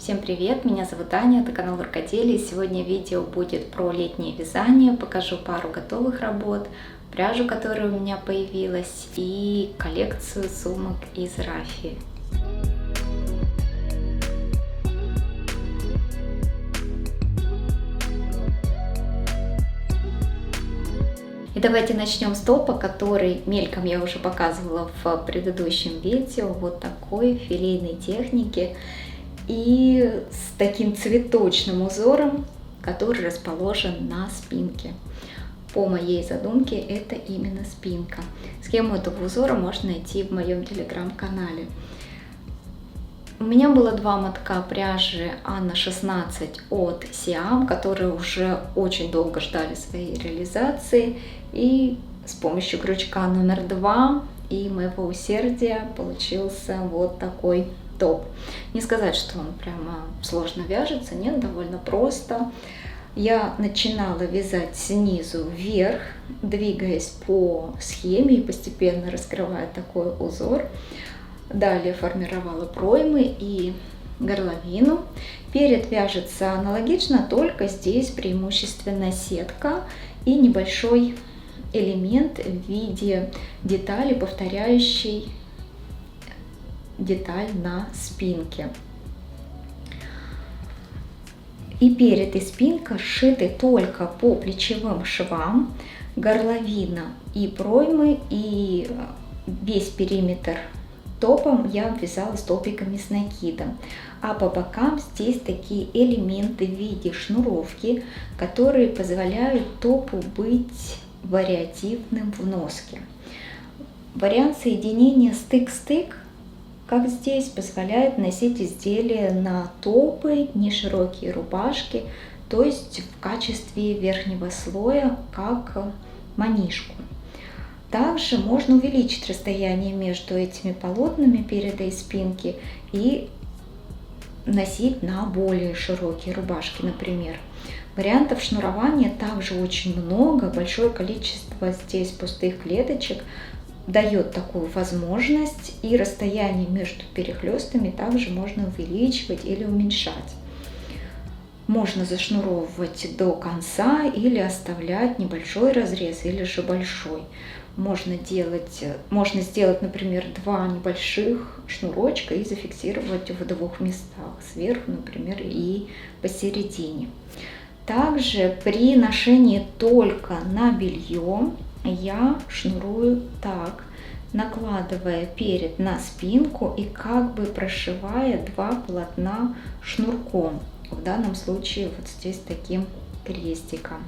Всем привет, меня зовут Аня, это канал Рукоделие. Сегодня видео будет про летнее вязание, покажу пару готовых работ, пряжу, которая у меня появилась, и коллекцию сумок из рафии. И давайте начнем с топа, который мельком я уже показывала в предыдущем видео, вот такой филейной техники и с таким цветочным узором, который расположен на спинке. По моей задумке это именно спинка. Схему этого узора можно найти в моем телеграм-канале. У меня было два мотка пряжи Анна 16 от Siam, которые уже очень долго ждали своей реализации. И с помощью крючка номер 2 и моего усердия получился вот такой топ. Не сказать, что он прямо сложно вяжется, нет, довольно просто. Я начинала вязать снизу вверх, двигаясь по схеме и постепенно раскрывая такой узор. Далее формировала проймы и горловину. Перед вяжется аналогично, только здесь преимущественно сетка и небольшой элемент в виде детали, повторяющей деталь на спинке. И перед и спинка сшиты только по плечевым швам, горловина и проймы, и весь периметр топом я обвязала столбиками с накидом. А по бокам здесь такие элементы в виде шнуровки, которые позволяют топу быть вариативным в носке. Вариант соединения стык-стык, как здесь, позволяет носить изделия на топы, неширокие рубашки, то есть в качестве верхнего слоя, как манишку. Также можно увеличить расстояние между этими полотнами переда и спинки и носить на более широкие рубашки, например. Вариантов шнурования также очень много, большое количество здесь пустых клеточек дает такую возможность, и расстояние между перехлестами также можно увеличивать или уменьшать. Можно зашнуровывать до конца или оставлять небольшой разрез или же большой. Можно сделать, например, два небольших шнурочка и зафиксировать в двух местах, сверху, например, и посередине. Также при ношении только на белье я шнурую так, накладывая перед на спинку и как бы прошивая два полотна шнурком. В данном случае вот здесь таким крестиком.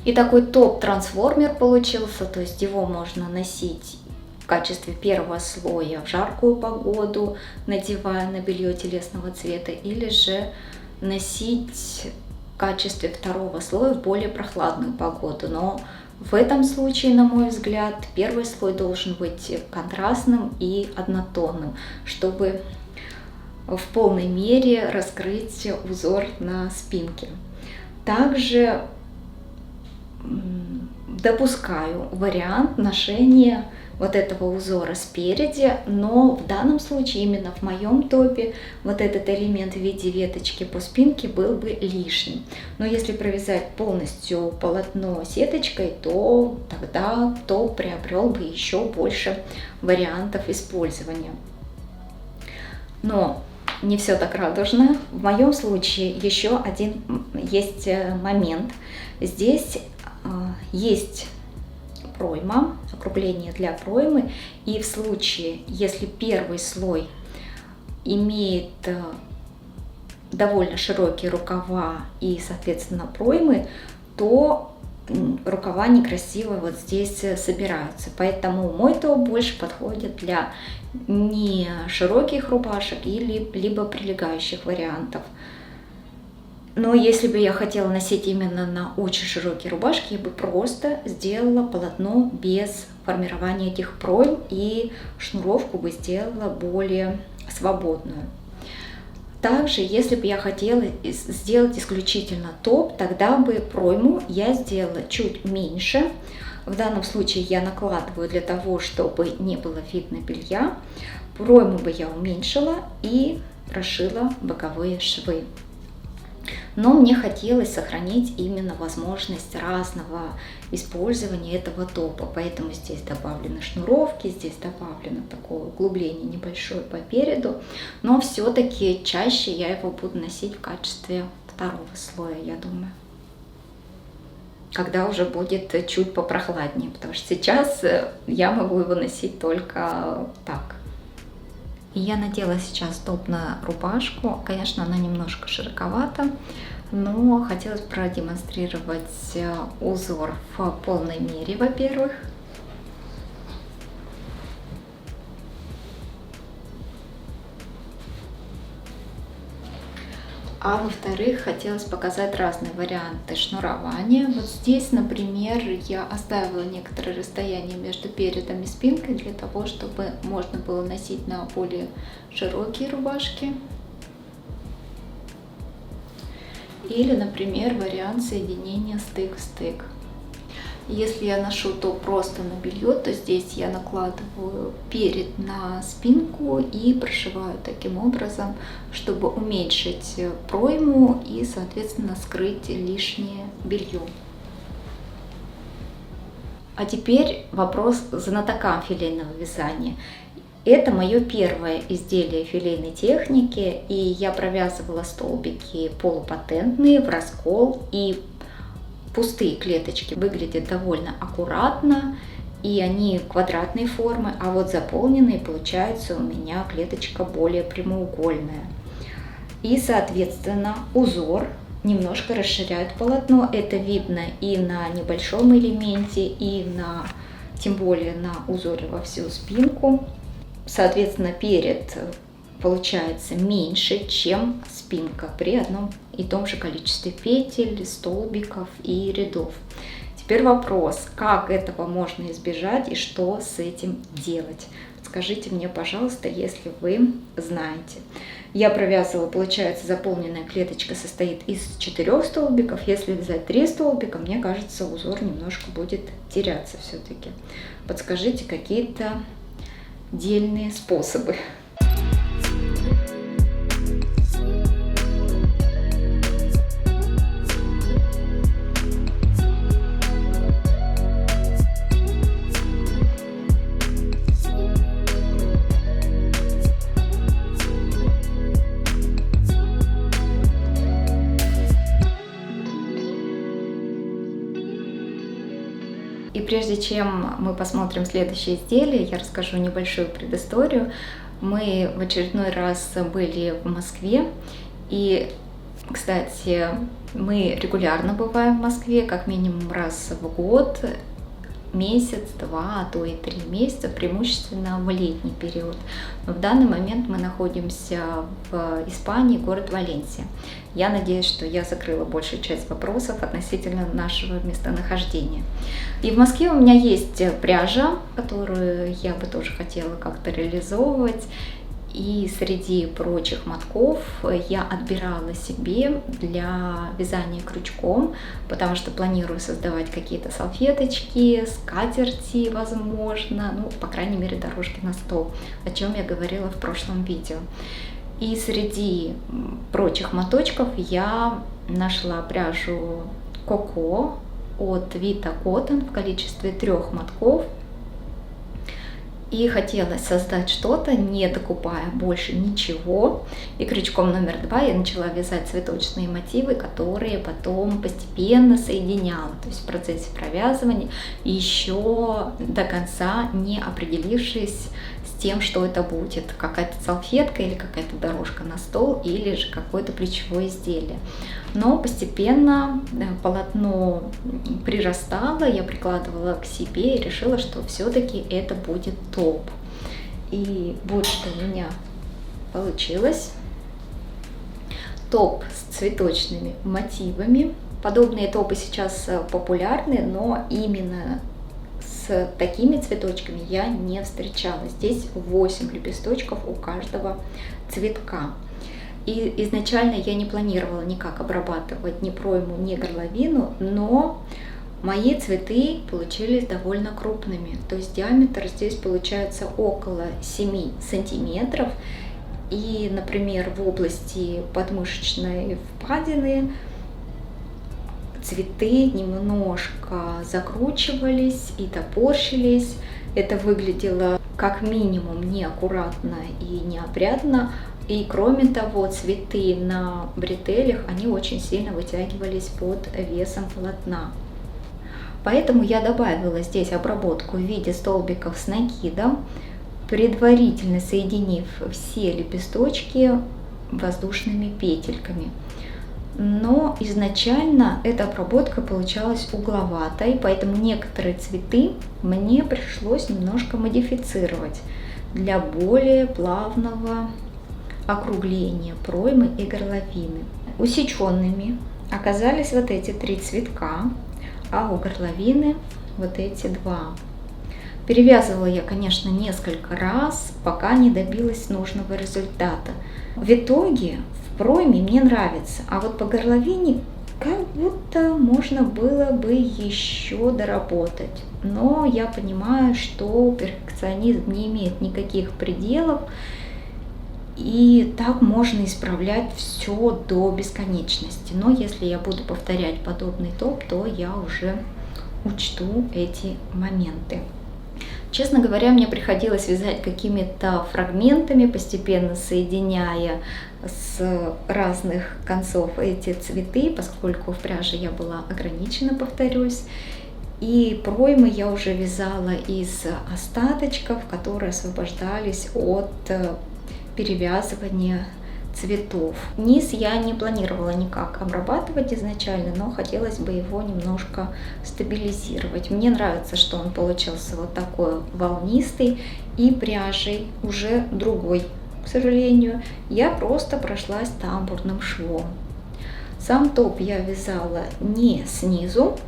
И такой топ-трансформер получился, то есть его можно носить в качестве первого слоя в жаркую погоду, надевая на белье телесного цвета, или же носить в качестве второго слоя в более прохладную погоду. Но в этом случае, на мой взгляд, первый слой должен быть контрастным и однотонным, чтобы в полной мере раскрыть узор на спинке. Также допускаю вариант ношения вот этого узора спереди, но в данном случае, именно в моем топе, вот этот элемент в виде веточки по спинке был бы лишним. Но если провязать полностью полотно сеточкой, то тогда топ приобрел бы еще больше вариантов использования. Но не все так радужно. В моем случае еще один есть момент. Здесь есть пройма, округление для проймы, и в случае, если первый слой имеет довольно широкие рукава и, соответственно, проймы, то рукава некрасиво вот здесь собираются. Поэтому мой топ больше подходит для не широких рубашек или либо прилегающих вариантов. Но если бы я хотела носить именно на очень широкие рубашки, я бы просто сделала полотно без формирования этих пройм и шнуровку бы сделала более свободную. Также, если бы я хотела сделать исключительно топ, тогда бы пройму я сделала чуть меньше. В данном случае я накладываю для того, чтобы не было видно белья. Пройму бы я уменьшила и прошила боковые швы. Но мне хотелось сохранить именно возможность разного использования этого топа, поэтому здесь добавлены шнуровки, здесь добавлено такое углубление небольшое по переду, но все-таки чаще я его буду носить в качестве второго слоя, я думаю, когда уже будет чуть попрохладнее, потому что сейчас я могу его носить только так. И я надела сейчас топ на рубашку, конечно, она немножко широковата, но хотелось продемонстрировать узор в полной мере, во-первых. А во-вторых, хотелось показать разные варианты шнурования. Вот здесь, например, я оставила некоторое расстояние между передом и спинкой для того, чтобы можно было носить на более широкие рубашки. Или, например, вариант соединения стык в стык. Если я ношу топ просто на белье, то здесь я накладываю перед на спинку и прошиваю таким образом, чтобы уменьшить пройму и, соответственно, скрыть лишнее белье. А теперь вопрос знатокам филейного вязания. Это мое первое изделие филейной техники, и я провязывала столбики полупатентные в раскол, и пустые клеточки выглядят довольно аккуратно, и они квадратной формы, а вот заполненные получается у меня клеточка более прямоугольная. И, соответственно, узор немножко расширяет полотно. Это видно и на небольшом элементе, и тем более на узоре во всю спинку. Соответственно, перед получается меньше, чем спинка при одном и том же количестве петель, столбиков и рядов. Теперь вопрос, как этого можно избежать и что с этим делать? Скажите мне, пожалуйста, если вы знаете. Я провязывала, получается, заполненная клеточка состоит из 4 столбиков. Если взять 3 столбика, мне кажется, узор немножко будет теряться все-таки. Подскажите какие-то дельные способы. И прежде чем мы посмотрим следующее изделие, я расскажу небольшую предысторию. Мы в очередной раз были в Москве, и, кстати, мы регулярно бываем в Москве, как минимум раз в год, месяц, 2, а то и 3 месяца, преимущественно в летний период. Но в данный момент мы находимся в Испании, город Валенсия. Я надеюсь, что я закрыла большую часть вопросов относительно нашего местонахождения. И в Москве у меня есть пряжа, которую я бы тоже хотела как-то реализовывать. И среди прочих мотков я отбирала себе для вязания крючком, потому что планирую создавать какие-то салфеточки, скатерти, возможно, ну, по крайней мере, дорожки на стол, о чем я говорила в прошлом видео. И среди прочих моточков я нашла пряжу Коко от Vita Cotton в количестве 3 мотков. И хотелось создать что-то, не докупая больше ничего. И крючком номер 2 я начала вязать цветочные мотивы, которые потом постепенно соединяла. То есть в процессе провязывания, еще до конца не определившись с тем, что это будет. Какая-то салфетка или какая-то дорожка на стол, или же какое-то плечевое изделие. Но постепенно полотно прирастало, я прикладывала к себе и решила, что все-таки это будет топ. И вот что у меня получилось. Топ с цветочными мотивами. Подобные топы сейчас популярны, но именно с такими цветочками я не встречала. Здесь 8 лепесточков у каждого цветка. И изначально я не планировала никак обрабатывать ни пройму, ни горловину, но мои цветы получились довольно крупными. То есть диаметр здесь получается около 7 сантиметров. И, например, в области подмышечной впадины цветы немножко закручивались и топорщились. Это выглядело как минимум неаккуратно и неопрятно. И кроме того, цветы на бретелях, они очень сильно вытягивались под весом полотна. Поэтому я добавила здесь обработку в виде столбиков с накидом, предварительно соединив все лепесточки воздушными петельками. Но изначально эта обработка получалась угловатой, поэтому некоторые цветы мне пришлось немножко модифицировать для более плавного округления проймы и горловины. Усеченными оказались вот эти 3 цветка, а у горловины вот эти 2. Перевязывала я, конечно, несколько раз, пока не добилась нужного результата. В итоге в пройме мне нравится, а вот по горловине как будто можно было бы еще доработать. Но я понимаю, что перфекционизм не имеет никаких пределов, и так можно исправлять все до бесконечности. Но если я буду повторять подобный топ, то я уже учту эти моменты. Честно говоря, мне приходилось вязать какими-то фрагментами, постепенно соединяя с разных концов эти цветы, поскольку в пряже я была ограничена, повторюсь. И проймы я уже вязала из остаточков, которые освобождались от перевязывания цветов. Низ я не планировала никак обрабатывать изначально, но хотелось бы его немножко стабилизировать. Мне нравится, что он получился вот такой волнистый и пряжей уже другой. К сожалению, я просто прошлась тамбурным швом. Сам топ я вязала не снизу,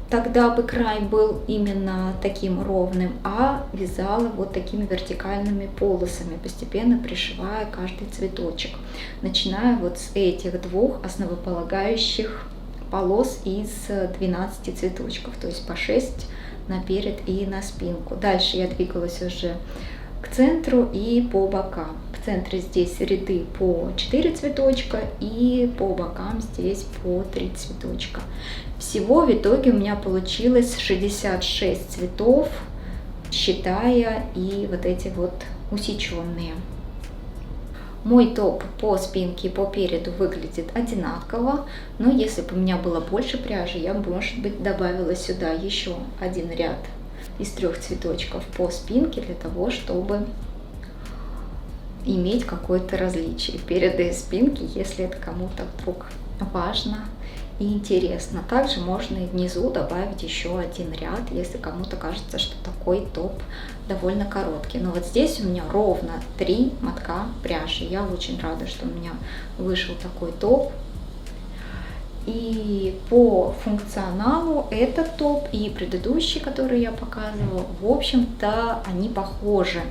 тогда бы край был именно таким ровным, а вязала вот такими вертикальными полосами, постепенно пришивая каждый цветочек, начиная вот с этих 2 основополагающих полос из 12 цветочков, то есть по 6 на перед и на спинку. Дальше я двигалась уже к центру и по бокам. В центре здесь ряды по 4 цветочка и по бокам здесь по 3 цветочка. Всего в итоге у меня получилось 66 цветов, считая и вот эти вот усеченные. Мой топ по спинке и по переду выглядит одинаково, но если бы у меня было больше пряжи, я бы, может быть, добавила сюда еще один ряд из 3 цветочков по спинке для того, чтобы иметь какое-то различие переда и спинки, если это кому-то вдруг важно и интересно. Также можно и внизу добавить еще один ряд, если кому-то кажется, что такой топ довольно короткий. Но вот здесь у меня ровно 3 мотка пряжи. Я очень рада, что у меня вышел такой топ. И по функционалу этот топ и предыдущий, который я показывала, в общем-то, они похожи.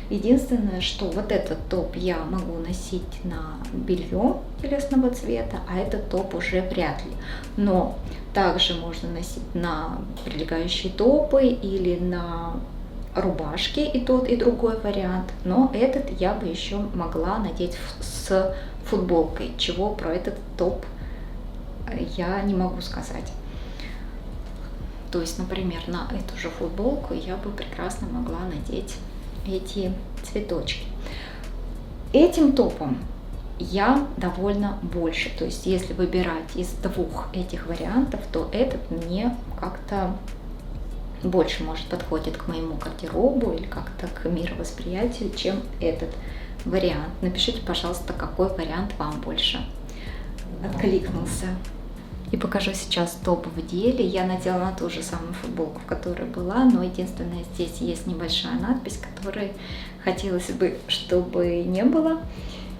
Единственное, что вот этот топ я могу носить на белье телесного цвета, а этот топ уже вряд ли. Но также можно носить на прилегающие топы или на рубашки, и тот, и другой вариант. Но этот я бы еще могла надеть с футболкой, чего про этот топ я не могу сказать. То есть, например, на эту же футболку я бы прекрасно могла надеть эти цветочки. Этим топом я довольна больше. То есть, если выбирать из 2 этих вариантов, то этот мне как-то больше, может, подходит к моему гардеробу или как-то к мировосприятию, чем этот вариант. Напишите, пожалуйста, какой вариант вам больше откликнулся. И покажу сейчас топ в деле. Я надела на ту же самую футболку, в которой была, но единственное, здесь есть небольшая надпись, которой хотелось бы, чтобы не было.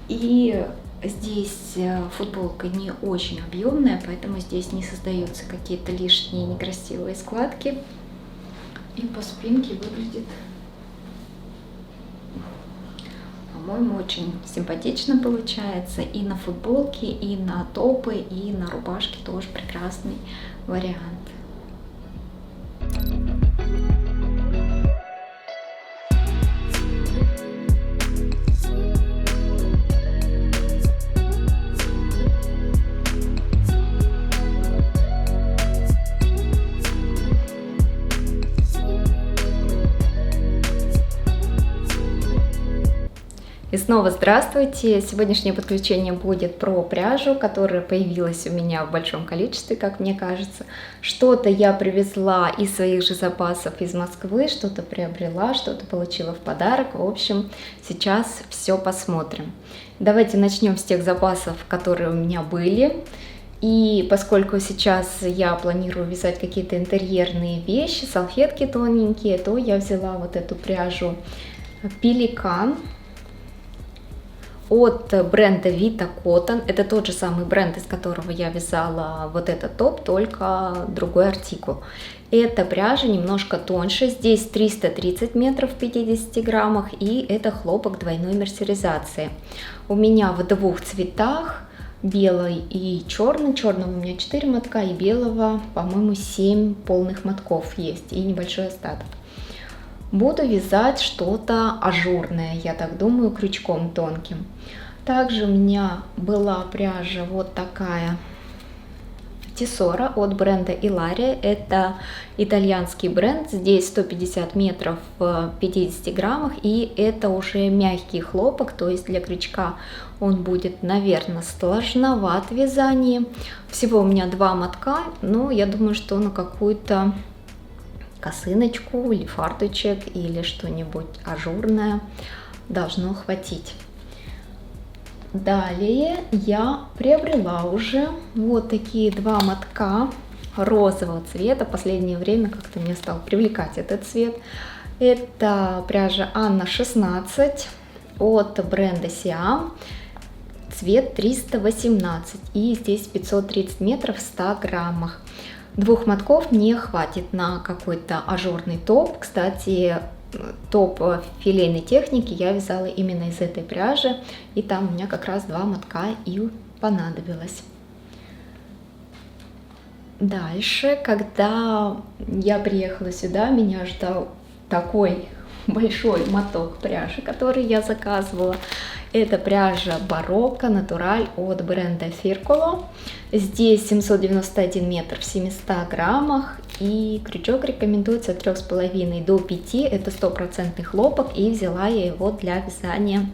И здесь футболка не очень объемная, поэтому здесь не создаются какие-то лишние некрасивые складки. И по спинке выглядит, по-моему, очень симпатично получается. И на футболке, и на топы, и на рубашке тоже прекрасный вариант. снова здравствуйте! Сегодняшнее подключение будет про пряжу, которая появилась у меня в большом количестве, как мне кажется. Что-то я привезла из своих же запасов из Москвы, что-то приобрела, что-то получила в подарок. В общем, сейчас все посмотрим. Давайте начнем с тех запасов, которые у меня были. И поскольку сейчас я планирую вязать какие-то интерьерные вещи, салфетки тоненькие, то я взяла вот эту пряжу Пеликан от бренда Vita Cotton. Это тот же самый бренд, из которого я вязала вот этот топ, только другой артикул. Эта пряжа немножко тоньше, здесь 330 метров в 50 граммах, и это хлопок двойной мерсеризации. У меня в двух цветах, белый и черный. Черного у меня 4 мотка, и белого, по-моему, 7 полных мотков есть, и небольшой остаток. Буду вязать что-то ажурное, я так думаю, крючком тонким. Также у меня была пряжа вот такая Тессора от бренда Ilaria. Это итальянский бренд, здесь 150 метров в 50 граммах, и это уже мягкий хлопок, то есть для крючка он будет, наверное, сложноват в вязании. Всего у меня 2 мотка, но я думаю, что на какую-то косыночку или фарточек или что-нибудь ажурное должно хватить. Далее я приобрела уже вот такие 2 мотка розового цвета. В последнее время как-то меня стал привлекать этот цвет. Это пряжа Анна 16 от бренда Siam. Цвет 318, и здесь 530 метров в 100 граммах. 2 мотков мне хватит на какой-то ажурный топ. Кстати, топ филейной техники я вязала именно из этой пряжи, и там у меня как раз 2 мотка и понадобилось. Дальше, когда я приехала сюда, меня ждал такой большой моток пряжи, который я заказывала. Это пряжа Барокко Натураль от бренда Circolo. Здесь 791 метр в 700 граммах, и крючок рекомендуется от 3,5 до 5. Это 100% хлопок, и взяла я его для вязания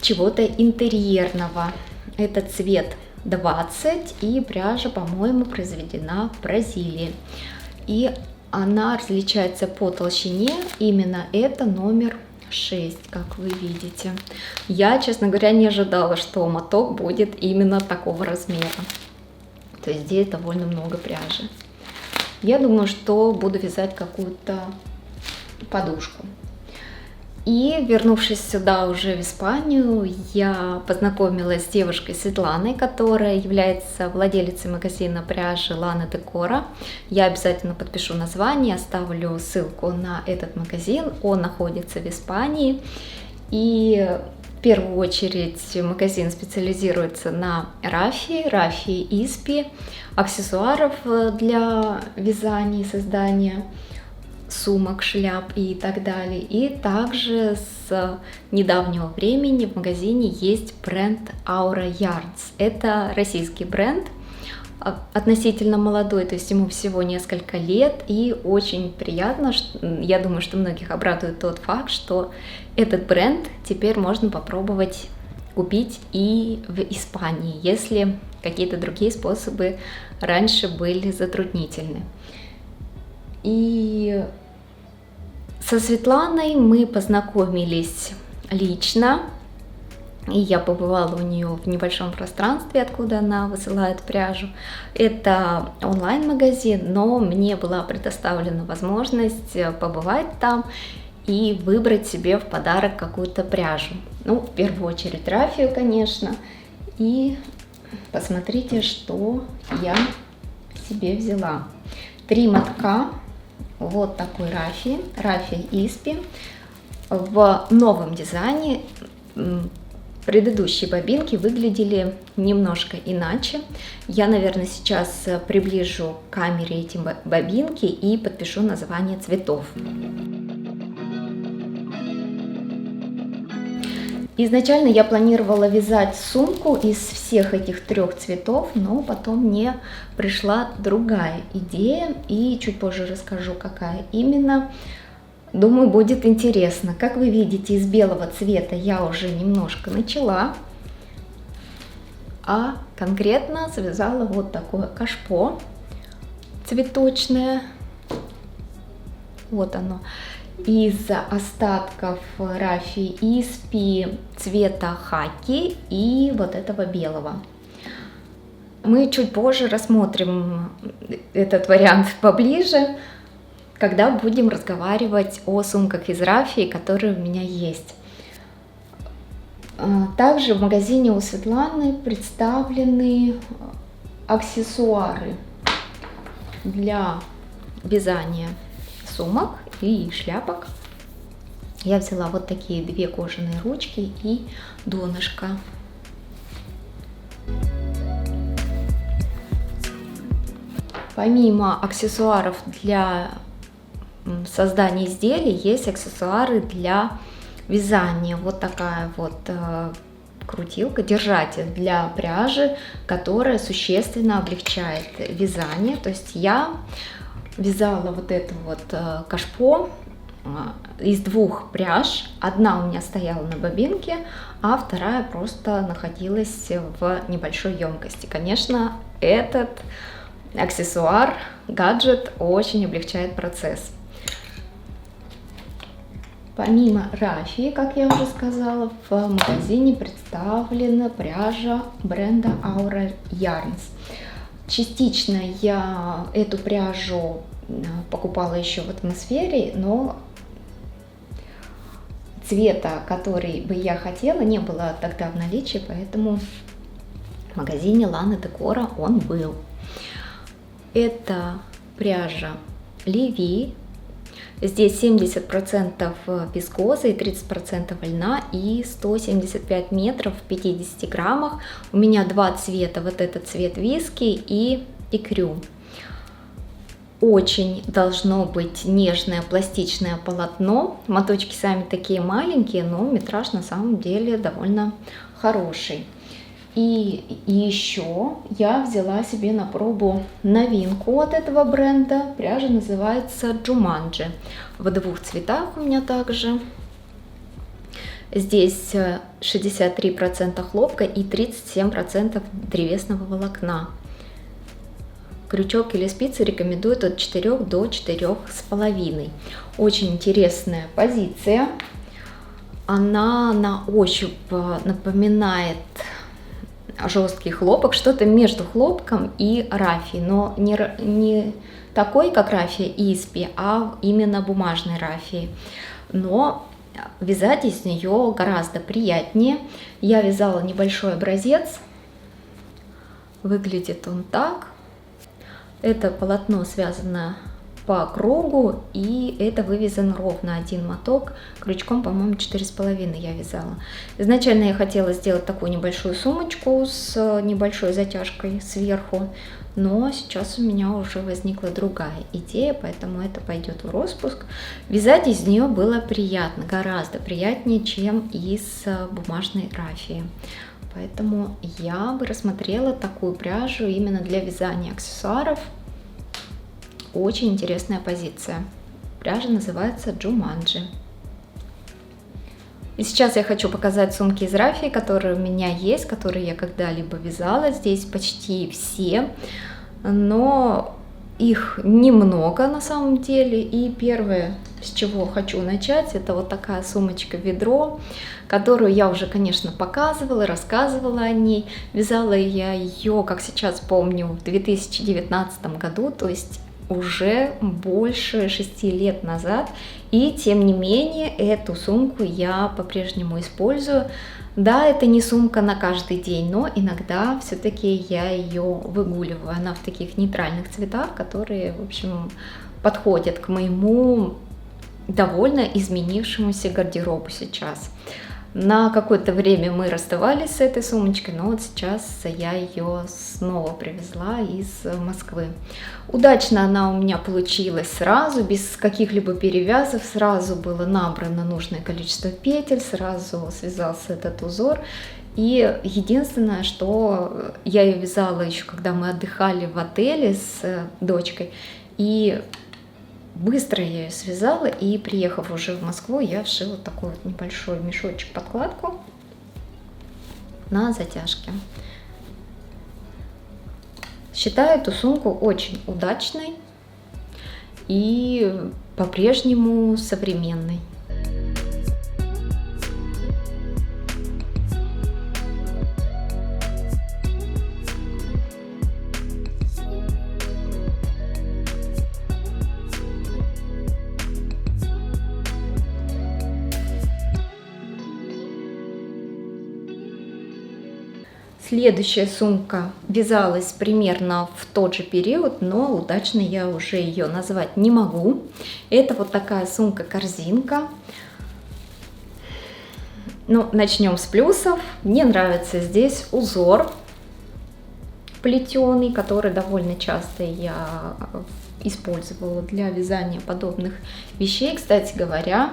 чего-то интерьерного. Это цвет 20, и пряжа, по-моему, произведена в Бразилии. И она различается по толщине, именно это номер 6, как вы видите. Я, честно говоря, не ожидала, что моток будет именно такого размера. То есть здесь довольно много пряжи. Я думаю, что буду вязать какую-то подушку. И, вернувшись сюда уже в Испанию, я познакомилась с девушкой Светланой, которая является владелицей магазина пряжи Lana Decora. Я обязательно подпишу название, оставлю ссылку на этот магазин. Он находится в Испании. И в первую очередь магазин специализируется на рафии, испи, аксессуаров для вязания и создания сумок, шляп и так далее. И также с недавнего времени в магазине есть бренд Aura Yarns. Это российский бренд, относительно молодой, то есть ему всего несколько лет, и очень приятно, я думаю, что многих обрадует тот факт, что этот бренд теперь можно попробовать купить и в Испании, если какие-то другие способы раньше были затруднительны. И со Светланой мы познакомились лично, и я побывала у нее в небольшом пространстве, откуда она высылает пряжу. Это онлайн-магазин, но мне была предоставлена возможность побывать там и выбрать себе в подарок какую-то пряжу. Ну, в первую очередь рафию, конечно. И посмотрите, что я себе взяла. 3 мотка вот такой рафия испи в новом дизайне. Предыдущие бобинки выглядели немножко иначе. Я, наверное, сейчас приближу к камере эти бобинки и подпишу название цветов. Изначально я планировала вязать сумку из всех этих 3 цветов, но потом мне пришла другая идея, и чуть позже расскажу, какая именно. Думаю, будет интересно. Как вы видите, из белого цвета я уже немножко начала, а конкретно связала вот такое кашпо цветочное. Вот оно. Из остатков рафии Испи цвета хаки и вот этого белого. Мы чуть позже рассмотрим этот вариант поближе, когда будем разговаривать о сумках из рафии, которые у меня есть. Также в магазине у Светланы представлены аксессуары для вязания сумок и шляпок. Я взяла вот такие две кожаные ручки и донышко. Помимо аксессуаров для создания изделий, есть аксессуары для вязания. Вот такая вот крутилка, держатель для пряжи, которая существенно облегчает вязание. То есть я вязала вот это вот кашпо из двух пряж. Одна у меня стояла на бобинке, а вторая просто находилась в небольшой емкости. Конечно, этот аксессуар, гаджет очень облегчает процесс. Помимо рафии, как я уже сказала, в магазине представлена пряжа бренда Aura Yarns. Частично я эту пряжу покупала еще в атмосфере, но цвета, который бы я хотела, не было тогда в наличии, поэтому в магазине Lana Decora он был. Это пряжа Levi. Здесь 70% вискозы и 30% льна и 175 метров в 50 граммах. У меня два цвета, вот этот цвет виски и икрю. Очень должно быть нежное пластичное полотно. Моточки сами такие маленькие, но метраж на самом деле довольно хороший. И еще я взяла себе на пробу новинку от этого бренда. Пряжа называется Jumanji. В двух цветах у меня также. Здесь 63% хлопка и 37% древесного волокна. Крючок или спицы рекомендуют от 4 до 4,5. Очень интересная позиция. Она на ощупь напоминает жесткий хлопок, что-то между хлопком и рафией, но не такой, как рафия Испи, а именно бумажной рафией. Но вязать из нее гораздо приятнее. Я вязала небольшой образец. Выглядит он так. Это полотно связано по кругу, и это вывязан ровно один моток, крючком, по-моему, 4,5 я вязала. Изначально я хотела сделать такую небольшую сумочку с небольшой затяжкой сверху, но сейчас у меня уже возникла другая идея, поэтому это пойдет в распуск. Вязать из нее было приятно, гораздо приятнее, чем из бумажной рафии. Поэтому я бы рассмотрела такую пряжу именно для вязания аксессуаров. Очень интересная позиция. Пряжа называется Jumanji. И сейчас я хочу показать сумки из рафии, которые у меня есть, которые я когда-либо вязала. Здесь почти все, но их немного на самом деле. И первое, с чего хочу начать, это вот такая сумочка-ведро, которую я уже, конечно, показывала, рассказывала о ней. Вязала я ее, как сейчас помню, в 2019 году, то есть уже больше 6 лет назад, и тем не менее эту сумку я по-прежнему использую. Да, это не сумка на каждый день, но иногда все-таки я ее выгуливаю. Она в таких нейтральных цветах, которые, в общем, подходят к моему довольно изменившемуся гардеробу сейчас. На какое-то время мы расставались с этой сумочкой, но вот сейчас я ее снова привезла из Москвы. Удачно она у меня получилась сразу, без каких-либо перевязов, сразу было набрано нужное количество петель, сразу связался этот узор. И единственное, что я ее вязала еще, когда мы отдыхали в отеле с дочкой, и Быстро я ее связала, и приехав уже в Москву, я вшила такой вот небольшой мешочек-подкладку на затяжке. Считаю эту сумку очень удачной и по-прежнему современной. Следующая сумка вязалась примерно в тот же период, но удачно я уже ее назвать не могу. Это вот такая сумка-корзинка. Ну, начнем с плюсов. Мне нравится здесь узор плетеный, который довольно часто я использовала для вязания подобных вещей. Кстати говоря,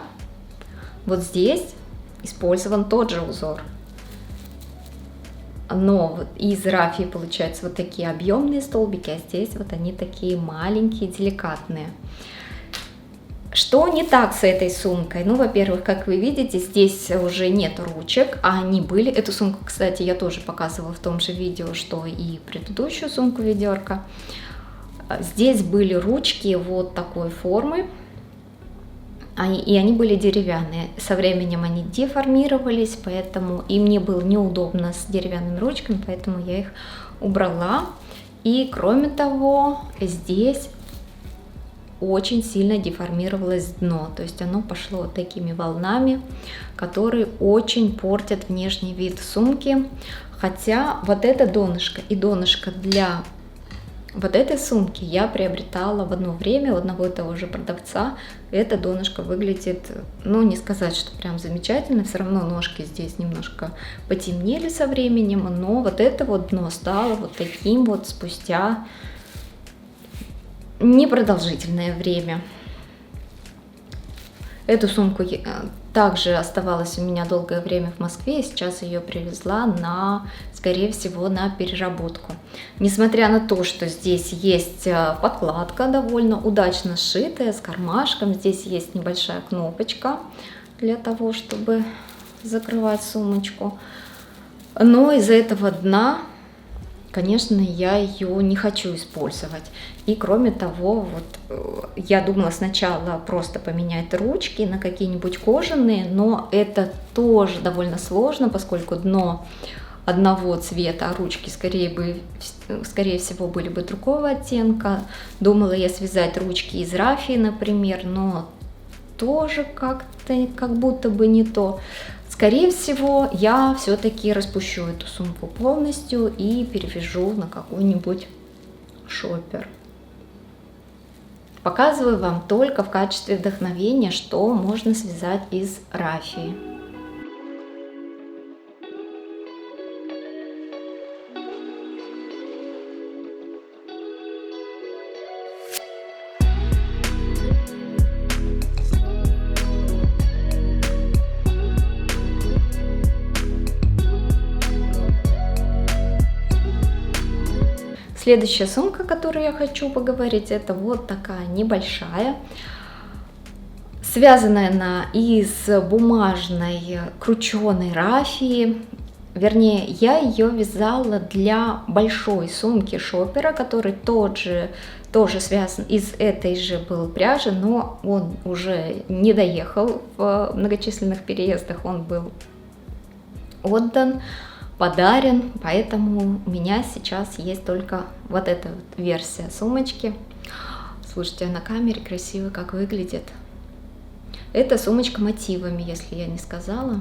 вот здесь использован тот же узор. Но вот из рафии получаются вот такие объемные столбики, а здесь вот они такие маленькие, деликатные. Что не так с этой сумкой? Ну, во-первых, как вы видите, здесь уже нет ручек, а они были. Эту сумку, кстати, я тоже показывала в том же видео, что и предыдущую сумку-ведерко. Здесь были ручки вот такой формы. И они были деревянные. Со временем они деформировались, поэтому и мне было неудобно с деревянными ручками, поэтому я их убрала. И кроме того, здесь очень сильно деформировалось дно, то есть оно пошло вот такими волнами, которые очень портят внешний вид сумки. Хотя вот это донышко и донышко для вот этой сумки я приобретала в одно время у одного и того же продавца. Это донышко выглядит, ну не сказать, что прям замечательно, все равно ножки здесь немножко потемнели со временем, но вот это вот дно стало вот таким вот спустя непродолжительное время. Эту сумку также оставалась у меня долгое время в Москве, и сейчас ее привезла скорее всего, на переработку. Несмотря на то, что здесь есть подкладка довольно удачно сшитая, с кармашком, здесь есть небольшая кнопочка для того, чтобы закрывать сумочку. Но из-за этого дна, конечно, я ее не хочу использовать. И кроме того, вот я думала сначала просто поменять ручки на какие-нибудь кожаные, но это тоже довольно сложно, поскольку дно одного цвета, а ручки скорее всего были бы другого оттенка. Думала я связать ручки из рафии, например, но тоже как-то как будто бы не то. Скорее всего, я все-таки распущу эту сумку полностью и перевяжу на какой-нибудь шопер. Показываю вам только в качестве вдохновения, что можно связать из рафии. Следующая сумка, о которой я хочу поговорить, это вот такая небольшая. Связанная она из бумажной крученой рафии. Вернее, я ее вязала для большой сумки шопера, который тоже связан из этой же был пряжи, но он уже не доехал в многочисленных переездах, он был отдан, подарен, поэтому у меня сейчас есть только вот эта вот версия сумочки. Слушайте, на камере красиво как выглядит. Это сумочка мотивами, если я не сказала.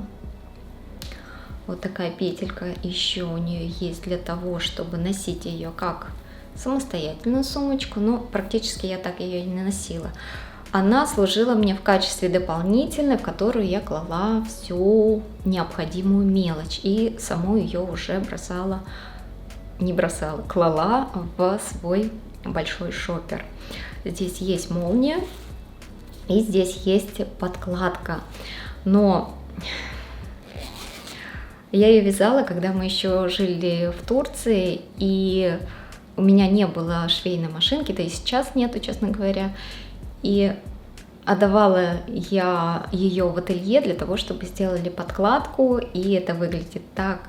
Вот такая петелька еще у нее есть для того, чтобы носить ее как самостоятельную сумочку, но практически я так ее и не носила. Она служила мне в качестве дополнительной, в которую я клала всю необходимую мелочь и саму ее уже клала в свой большой шопер. Здесь есть молния и здесь есть подкладка, но я ее вязала, когда мы еще жили в Турции, и у меня не было швейной машинки, да и сейчас нету, честно говоря. и отдавала я ее в ателье для того, чтобы сделали подкладку, и это выглядит так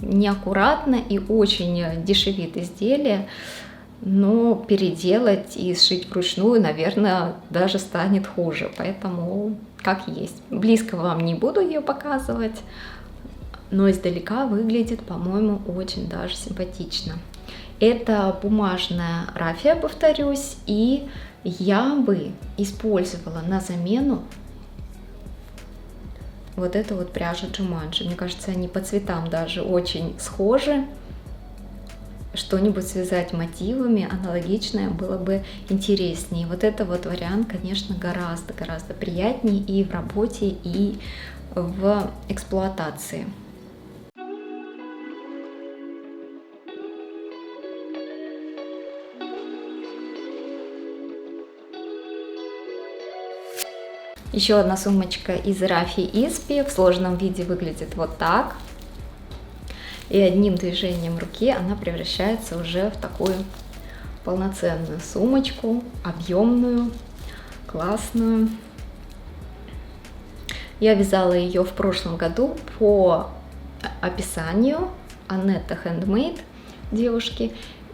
неаккуратно и очень дешевит изделие, но переделать и сшить вручную, наверное, даже станет хуже, поэтому как есть. Близко вам не буду ее показывать, но издалека выглядит, по-моему, очень даже симпатично. Это бумажная рафия, повторюсь, и я бы использовала на замену вот эту вот пряжу Jumanji. Мне кажется, они по цветам даже очень схожи. Что-нибудь связать мотивами аналогичное было бы интереснее. Вот это вот вариант, конечно, гораздо приятнее и в работе, и в эксплуатации. Еще одна сумочка из рафии Испи. В сложном виде выглядит вот так. И одним движением руки она превращается уже в такую полноценную сумочку, объемную, классную. Я вязала ее в прошлом году по описанию Анетта Handmade девушки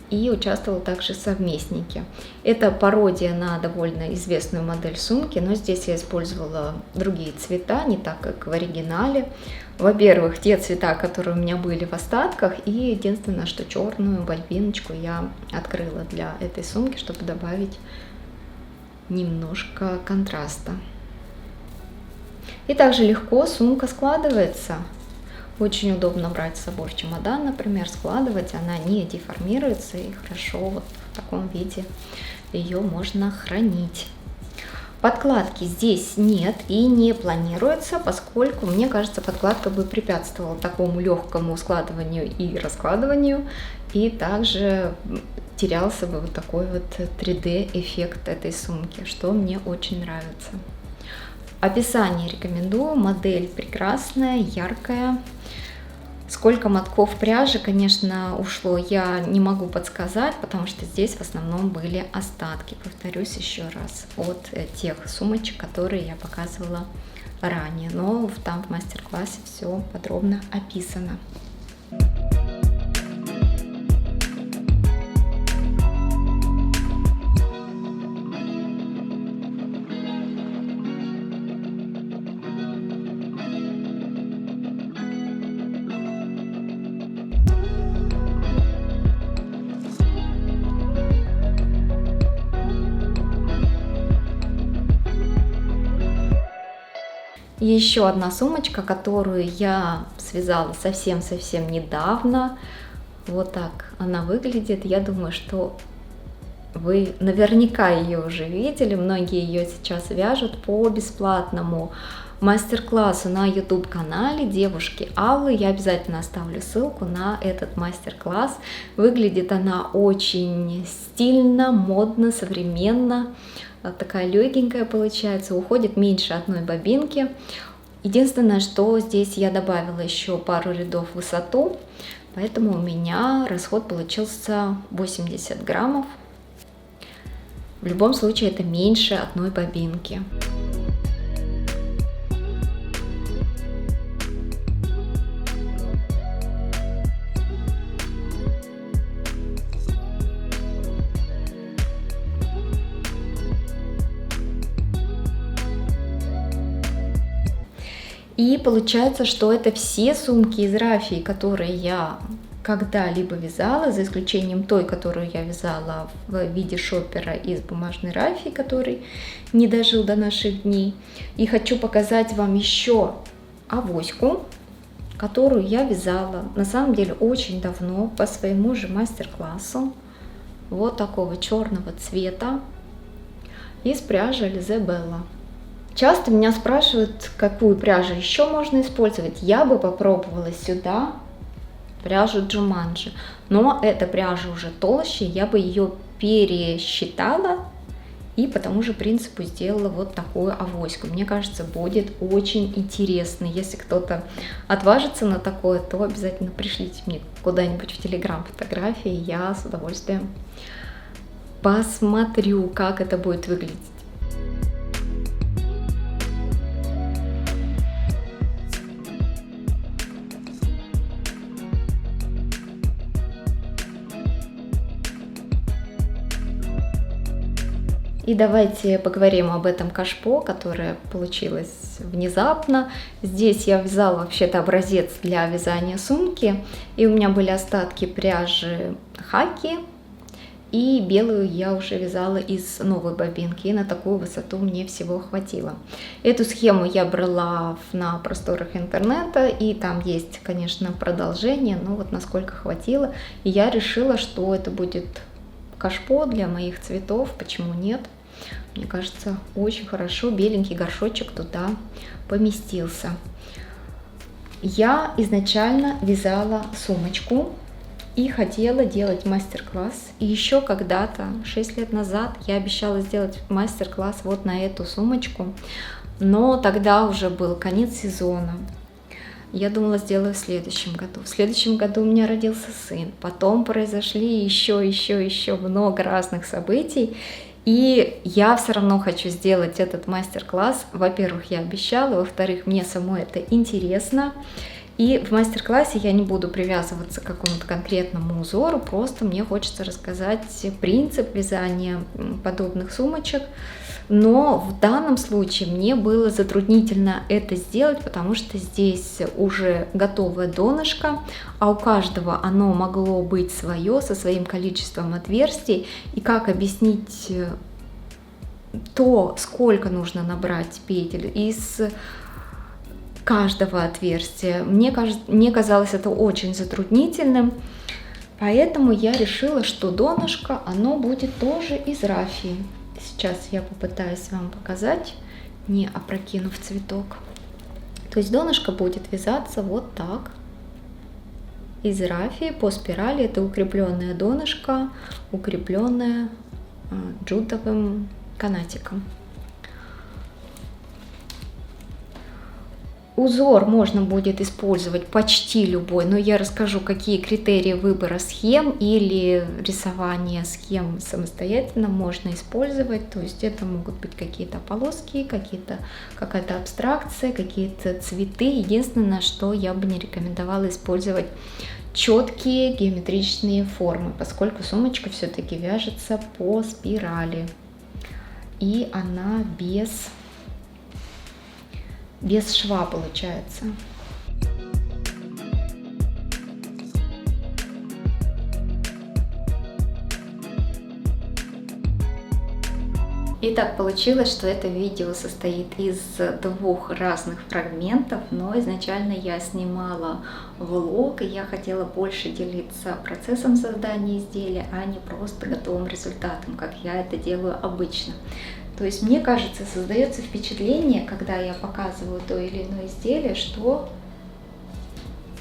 и участвовала также в совместнике. Это пародия на довольно известную модель сумки, но здесь я использовала другие цвета, не так как в оригинале. Во-первых, те цвета, которые у меня были в остатках, и единственное, что черную бобиночку я открыла для этой сумки, чтобы добавить немножко контраста. И также легко сумка складывается. Очень удобно брать с собой в чемодан, например, складывать, она не деформируется, и хорошо вот в таком виде ее можно хранить. Подкладки здесь нет и не планируется, поскольку, мне кажется, подкладка бы препятствовала такому легкому складыванию и раскладыванию, и также терялся бы вот такой вот 3D эффект этой сумки, что мне очень нравится. Описание рекомендую, модель прекрасная, яркая. Сколько мотков пряжи, конечно, ушло, я не могу подсказать, потому что здесь в основном были остатки, повторюсь еще раз, от тех сумочек, которые я показывала ранее, но там в мастер-классе все подробно описано. Еще одна сумочка, которую я связала совсем недавно. Вот так она выглядит. Я думаю, что вы наверняка ее уже видели. Многие ее сейчас вяжут по бесплатному мастер-классу на YouTube-канале девушки Аллы. Я обязательно оставлю ссылку на этот мастер-класс. Выглядит она очень стильно, модно, современно. Такая легенькая получается, уходит меньше одной бобинки. Единственное, что здесь я добавила еще пару рядов в высоту, поэтому у меня расход получился 80 граммов. В любом случае это меньше одной бобинки. И получается, что это все сумки из рафии, которые я когда-либо вязала, за исключением той, которую я вязала в виде шопера из бумажной рафии, который не дожил до наших дней. И хочу показать вам еще авоську, которую я вязала на самом деле очень давно по своему же мастер-классу. Вот такого черного цвета из пряжи Alize Bella. Часто меня спрашивают, какую пряжу еще можно использовать. Я бы попробовала сюда пряжу Jumanji, но эта пряжа уже толще, я бы ее пересчитала и по тому же принципу сделала вот такую авоську. Мне кажется, будет очень интересно. Если кто-то отважится на такое, то обязательно пришлите мне куда-нибудь в Telegram фотографии, я с удовольствием посмотрю, как это будет выглядеть. И давайте поговорим об этом кашпо, которое получилось внезапно. Здесь я вязала вообще-то образец для вязания сумки, и у меня были остатки пряжи хаки, и белую я уже вязала из новой бобинки, и на такую высоту мне всего хватило. Эту схему я брала на просторах интернета, и там есть, конечно, продолжение, но вот насколько хватило. И я решила, что это будет кашпо для моих цветов, почему нет? Мне кажется, очень хорошо беленький горшочек туда поместился. Я изначально вязала сумочку и хотела делать мастер-класс. И еще когда-то, 6 лет назад, я обещала сделать мастер-класс вот на эту сумочку, но тогда уже был конец сезона. Я думала, сделаю в следующем году. В следующем году у меня родился сын. Потом произошли еще много разных событий. И я все равно хочу сделать этот мастер-класс. Во-первых, я обещала. Во-вторых, мне самой это интересно. И в мастер-классе я не буду привязываться к какому-то конкретному узору. Просто мне хочется рассказать принцип вязания подобных сумочек. Но в данном случае мне было затруднительно это сделать, потому что здесь уже готовое донышко, а у каждого оно могло быть свое, со своим количеством отверстий. И как объяснить то, сколько нужно набрать петель из каждого отверстия, мне казалось это очень затруднительным. Поэтому я решила, что донышко, оно будет тоже из рафии. Сейчас я попытаюсь вам показать, не опрокинув цветок. То есть донышко будет вязаться вот так. Из рафии по спирали. Это укрепленное донышко, укрепленное джутовым канатиком. Узор можно будет использовать почти любой, но я расскажу, какие критерии выбора схем или рисования схем самостоятельно можно использовать. То есть это могут быть какие-то полоски, какая-то абстракция, какие-то цветы. Единственное, что я бы не рекомендовала использовать четкие геометричные формы, поскольку сумочка все-таки вяжется по спирали. И она без шва получается. И так получилось, что это видео состоит из 2 разных фрагментов, но изначально я снимала влог, и я хотела больше делиться процессом создания изделия, а не просто готовым результатом, как я это делаю обычно. То есть, мне кажется, создается впечатление, когда я показываю то или иное изделие, что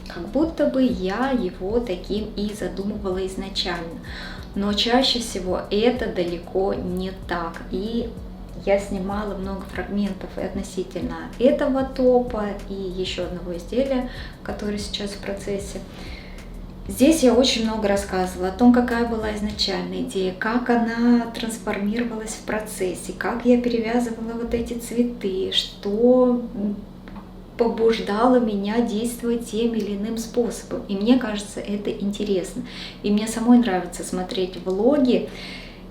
как будто бы я его таким и задумывала изначально. Но чаще всего это далеко не так. И я снимала много фрагментов и относительно этого топа и еще одного изделия, которое сейчас в процессе. Здесь я очень много рассказывала о том, какая была изначальная идея, как она трансформировалась в процессе, как я перевязывала вот эти цветы, что побуждало меня действовать тем или иным способом. И мне кажется, это интересно. И мне самой нравится смотреть влоги,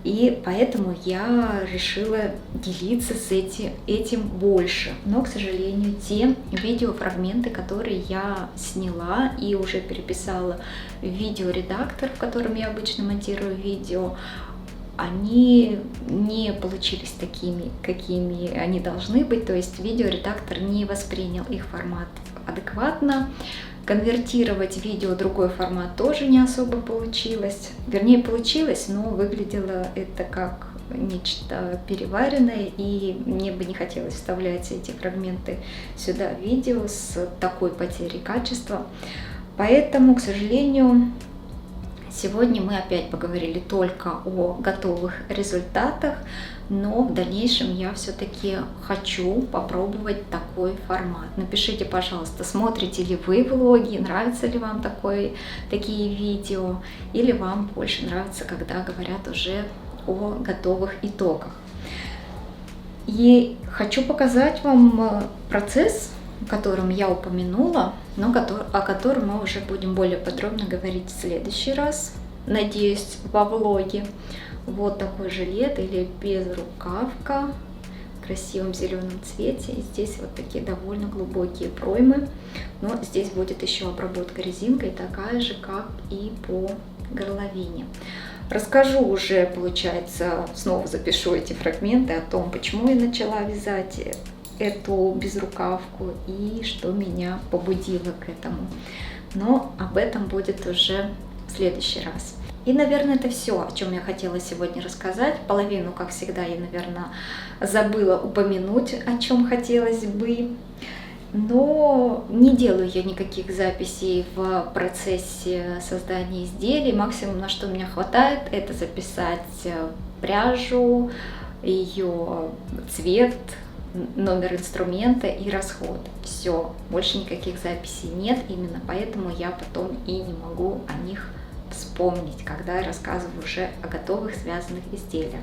и поэтому я решила делиться этим больше. Но, к сожалению, те видеофрагменты, которые я сняла и уже переписала в видеоредактор, в котором я обычно монтирую видео, они не получились такими, какими они должны быть. То есть видеоредактор не воспринял их формат адекватно. Конвертировать видео в другой формат тоже не особо получилось. Вернее, получилось, но выглядело это как нечто переваренное, и мне бы не хотелось вставлять эти фрагменты сюда в видео с такой потерей качества. Поэтому, к сожалению, сегодня мы опять поговорили только о готовых результатах, но в дальнейшем я все-таки хочу попробовать такой формат. Напишите, пожалуйста, смотрите ли вы влоги, нравятся ли вам такие видео, или вам больше нравится, когда говорят уже о готовых итогах. И хочу показать вам процесс, о котором я упомянула, но о котором мы уже будем более подробно говорить в следующий раз, надеюсь, во влоге. Вот такой жилет или безрукавка в красивом зеленом цвете. И здесь вот такие довольно глубокие проймы. Но здесь будет еще обработка резинкой, такая же, как и по горловине. Расскажу уже, получается, снова запишу эти фрагменты о том, почему я начала вязать эту безрукавку и что меня побудило к этому. Но об этом будет уже в следующий раз. И, наверное, это все, о чем я хотела сегодня рассказать. Половину, как всегда, я, наверное, забыла упомянуть, о чем хотелось бы. Но не делаю я никаких записей в процессе создания изделий. Максимум, на что меня хватает, это записать пряжу, ее цвет, номер инструмента и расход. Все, больше никаких записей нет, именно поэтому я потом и не могу о них вспомнить, когда я рассказываю уже о готовых связанных изделиях.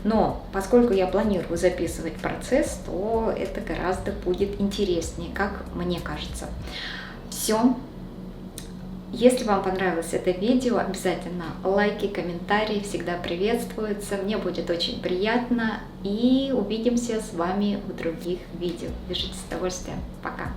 Но поскольку я планирую записывать процесс, то это гораздо будет интереснее, как мне кажется. Все. Если вам понравилось это видео, обязательно лайки, комментарии всегда приветствуются. Мне будет очень приятно. И увидимся с вами в других видео. Вяжите с удовольствием. Пока!